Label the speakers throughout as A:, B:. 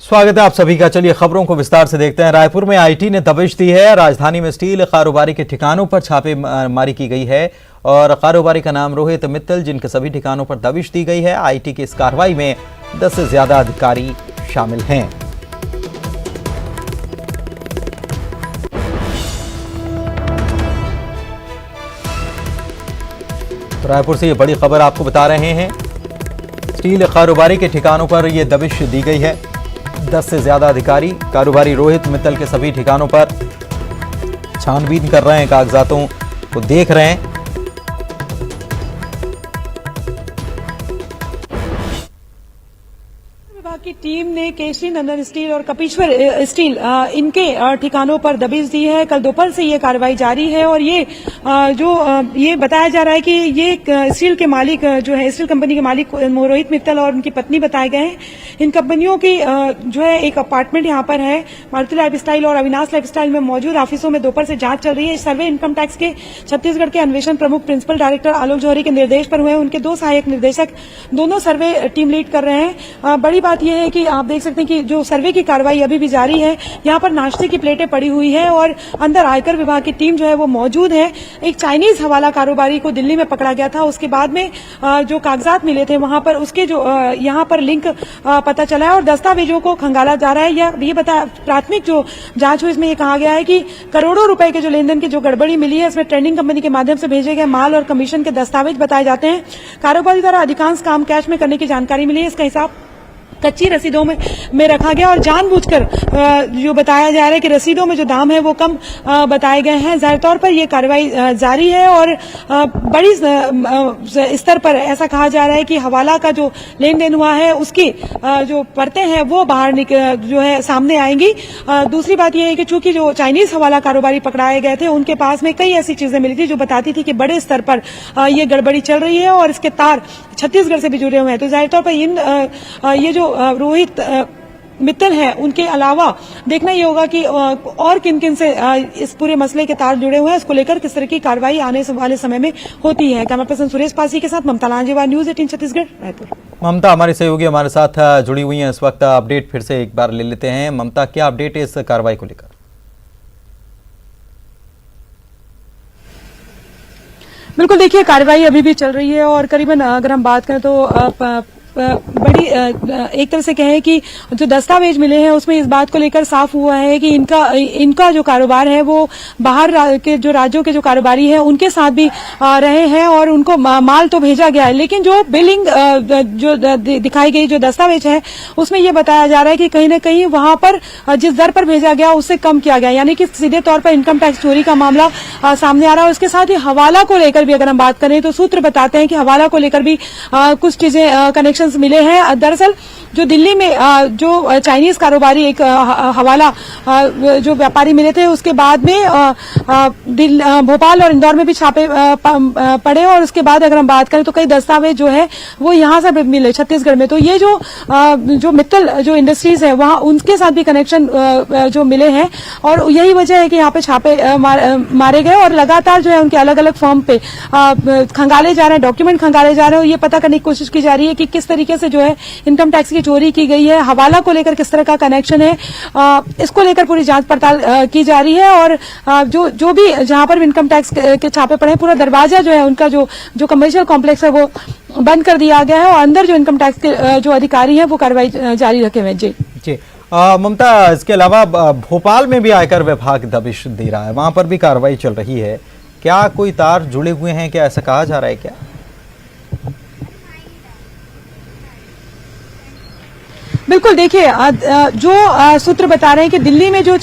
A: स्वागत है आप सभी का। चलिए खबरों को विस्तार से देखते हैं। रायपुर में आईटी ने दबिश दी है। राजधानी में स्टील कारोबारी के ठिकानों पर छापेमारी की गई है और कारोबारी का नाम रोहित मित्तल, जिनके सभी ठिकानों पर दबिश दी गई है। आईटी की इस कार्रवाई में 10 से ज्यादा अधिकारी शामिल हैं। तो रायपुर से ये बड़ी खबर आपको बता रहे हैं। स्टील कारोबारी के ठिकानों पर यह दबिश दी गई है। 10 से ज्यादा अधिकारी कारोबारी रोहित मित्तल के सभी ठिकानों पर छानबीन कर रहे हैं, कागजातों को देख रहे हैं।
B: विभाग की टीम ने केशरी नंदन स्टील और कपीश्वर स्टील इनके ठिकानों पर दबिश दी है। कल दोपहर से ये कार्रवाई जारी है और ये ये बताया जा रहा है कि ये स्टील के मालिक जो है, स्टील कंपनी के मालिक रोहित मित्तल और उनकी पत्नी बताए गए हैं। इन कंपनियों की जो है एक अपार्टमेंट यहाँ पर है मारुति लाइफस्टाइल और अविनाश लाइफस्टाइल में मौजूद ऑफिसों में दोपहर से जांच चल रही है। सर्वे इनकम टैक्स के छत्तीसगढ़ के अन्वेषण प्रमुख प्रिंसिपल डायरेक्टर आलोक जौहरी के निर्देश पर हुए। उनके 2 सहायक निदेशक दोनों सर्वे टीम लीड कर रहे हैं। बड़ी बात यह है कि आप देख सकते हैं कि जो सर्वे की कार्रवाई अभी भी जारी है। यहाँ पर नाश्ते की प्लेटें पड़ी हुई है और अंदर आयकर विभाग की टीम जो है वो मौजूद है। एक चाइनीज हवाला कारोबारी को दिल्ली में पकड़ा गया था। उसके बाद में जो कागजात मिले थे वहां पर उसके जो यहाँ पर लिंक पता चला है और दस्तावेजों को खंगाला जा रहा है। ये बता प्राथमिक जो जांच हुई इसमें ये कहा गया है कि करोड़ों रुपए के जो लेन देन की जो गड़बड़ी मिली है इसमें ट्रेडिंग कंपनी के माध्यम से भेजे गए माल और कमीशन के दस्तावेज बताए जाते हैं। कारोबारी द्वारा अधिकांश काम कैश में करने की जानकारी मिली है। इसका हिसाब कच्ची रसीदों में रखा गया और जानबूझकर जो बताया जा रहा है कि रसीदों में जो दाम है वो कम बताए गए हैं। जाहिर तौर पर ये कार्रवाई जारी है और बड़ी स्तर पर ऐसा कहा जा रहा है कि हवाला का जो लेन देन हुआ है उसकी जो परतें हैं वो बाहर जो है सामने आएंगी। दूसरी बात यह है कि चूंकि जो चाइनीज हवाला कारोबारी पकड़ाए गए थे उनके पास में कई ऐसी चीजें मिली थी जो बताती थी कि बड़े स्तर पर ये गड़बड़ी चल रही है और इसके तार छत्तीसगढ़ से भी जुड़े हुए हैं। तो जाहिर तौर पर ये जो रोहित मित्तल है उनके अलावा देखना ये होगा कि और किन किन से इस पूरे मसले के तार जुड़े हुए हैं। इसको लेकर किस तरह की कार्रवाई आने वाले समय में होती है। कैमरा पर्सन सुरेश पासी के साथ ममता लांजेवार, न्यूज 18 छत्तीसगढ़, रायपुर।
A: ममता हमारी सहयोगी हमारे साथ जुड़ी हुई हैं इस वक्त। अपडेट फिर से एक बार ले लेते हैं। ममता, क्या अपडेट है इस कार्रवाई को लेकर?
B: बिल्कुल, देखिए कार्रवाई अभी भी चल रही है और करीबन अगर हम बात करें तो बड़ी एक तरह से कहें कि जो दस्तावेज मिले हैं उसमें इस बात को लेकर साफ हुआ है कि इनका जो कारोबार है वो बाहर के जो राज्यों के जो कारोबारी हैं उनके साथ भी रहे हैं और उनको माल तो भेजा गया है, लेकिन जो बिलिंग जो दिखाई गई जो दस्तावेज है उसमें ये बताया जा रहा है कि कहीं ना कहीं वहां पर जिस दर पर भेजा गया उससे कम किया गया, यानी कि सीधे तौर पर इनकम टैक्स चोरी का मामला सामने आ रहा है। उसके साथ ही हवाला को लेकर भी अगर हम बात करें तो सूत्र बताते हैं कि हवाला को लेकर भी कुछ चीजें कनेक्शन मिले हैं। दरअसल जो दिल्ली में जो चाइनीज कारोबारी एक हवाला जो व्यापारी मिले थे उसके बाद में भोपाल और इंदौर में भी छापे पड़े और उसके बाद अगर हम बात करें तो कई दस्तावेज जो है वो यहां से मिले छत्तीसगढ़ में। तो ये जो मित्तल जो इंडस्ट्रीज है वहां उनके साथ भी कनेक्शन जो मिले हैं और यही वजह है कि यहाँ पे छापे मारे गए और लगातार जो है उनके अलग अलग फॉर्म पे खंगाले जा रहे हैं, डॉक्यूमेंट खंगाले जा रहे हैं और ये पता करने की कोशिश की जा रही है कि किस तरीके से जो है इनकम टैक्स की चोरी की गई है, हवाला को लेकर किस तरह का कनेक्शन है, इसको लेकर पूरी जांच पड़ताल की जा रही है। और जो भी जहां पर इनकम टैक्स के छापे पड़े पूरा दरवाजा जो है उनका जो कमर्शियल कॉम्प्लेक्स है वो बंद कर दिया गया है और अंदर जो इनकम टैक्स के जो अधिकारी हैं वो कार्रवाई जारी रखे हुए हैं। जी
A: ममता, इसके अलावा भोपाल में भी आयकर विभाग दबिश दे रहा है, वहां पर भी कार्रवाई चल रही है। क्या कोई तार जुड़े हुए हैं, क्या ऐसा कहा जा रहा है क्या?
B: बिल्कुल, देखिए जो सूत्र बता रहे हैं कि दिल्ली में जो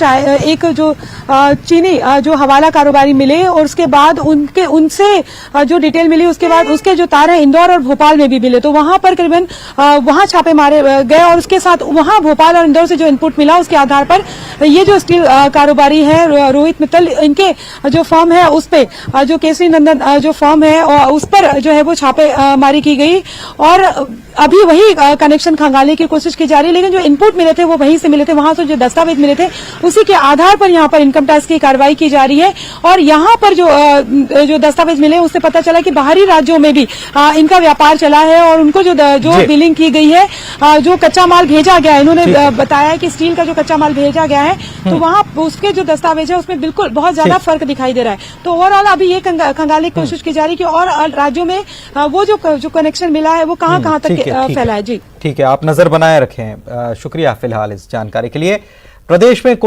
B: एक जो चीनी जो हवाला कारोबारी मिले और उसके बाद उनसे जो डिटेल मिली उसके बाद उसके जो तार हैं इंदौर और भोपाल में भी मिले, तो वहां पर करीबन वहां छापे मारे गए और उसके साथ वहां भोपाल और इंदौर से जो इनपुट मिला उसके आधार पर ये जो स्टील कारोबारी है रोहित मित्तल, इनके जो फर्म है उस पे जो केशरी नंदन जो फर्म है उस पर जो है वो छापे मारी की गई और अभी वही कनेक्शन खंगालने की कोशिश की जा रही है। लेकिन जो इनपुट मिले थे वो वहीं से मिले थे, वहां से जो दस्तावेज मिले थे उसी के आधार पर यहाँ पर इनकम टैक्स की कार्रवाई की जा रही है और यहाँ पर जो दस्तावेज मिले उससे पता चला कि बाहरी राज्यों में भी इनका व्यापार चला है और उनको जो बिलिंग की गई है जो कच्चा माल भेजा गया है, इन्होंने बताया है कि स्टील का जो कच्चा माल भेजा गया है तो वहाँ उसके जो दस्तावेज है उसमें बिल्कुल बहुत ज्यादा फर्क दिखाई दे रहा है। तो ओवरऑल अभी ये खंगालने की कोशिश की जा रही है कि और राज्यों में वो जो कनेक्शन मिला है वो कहाँ तक फैला है। जी
A: ठीक है, आप नजर बनाए रखें। शुक्रिया फिलहाल इस जानकारी के लिए। प्रदेश में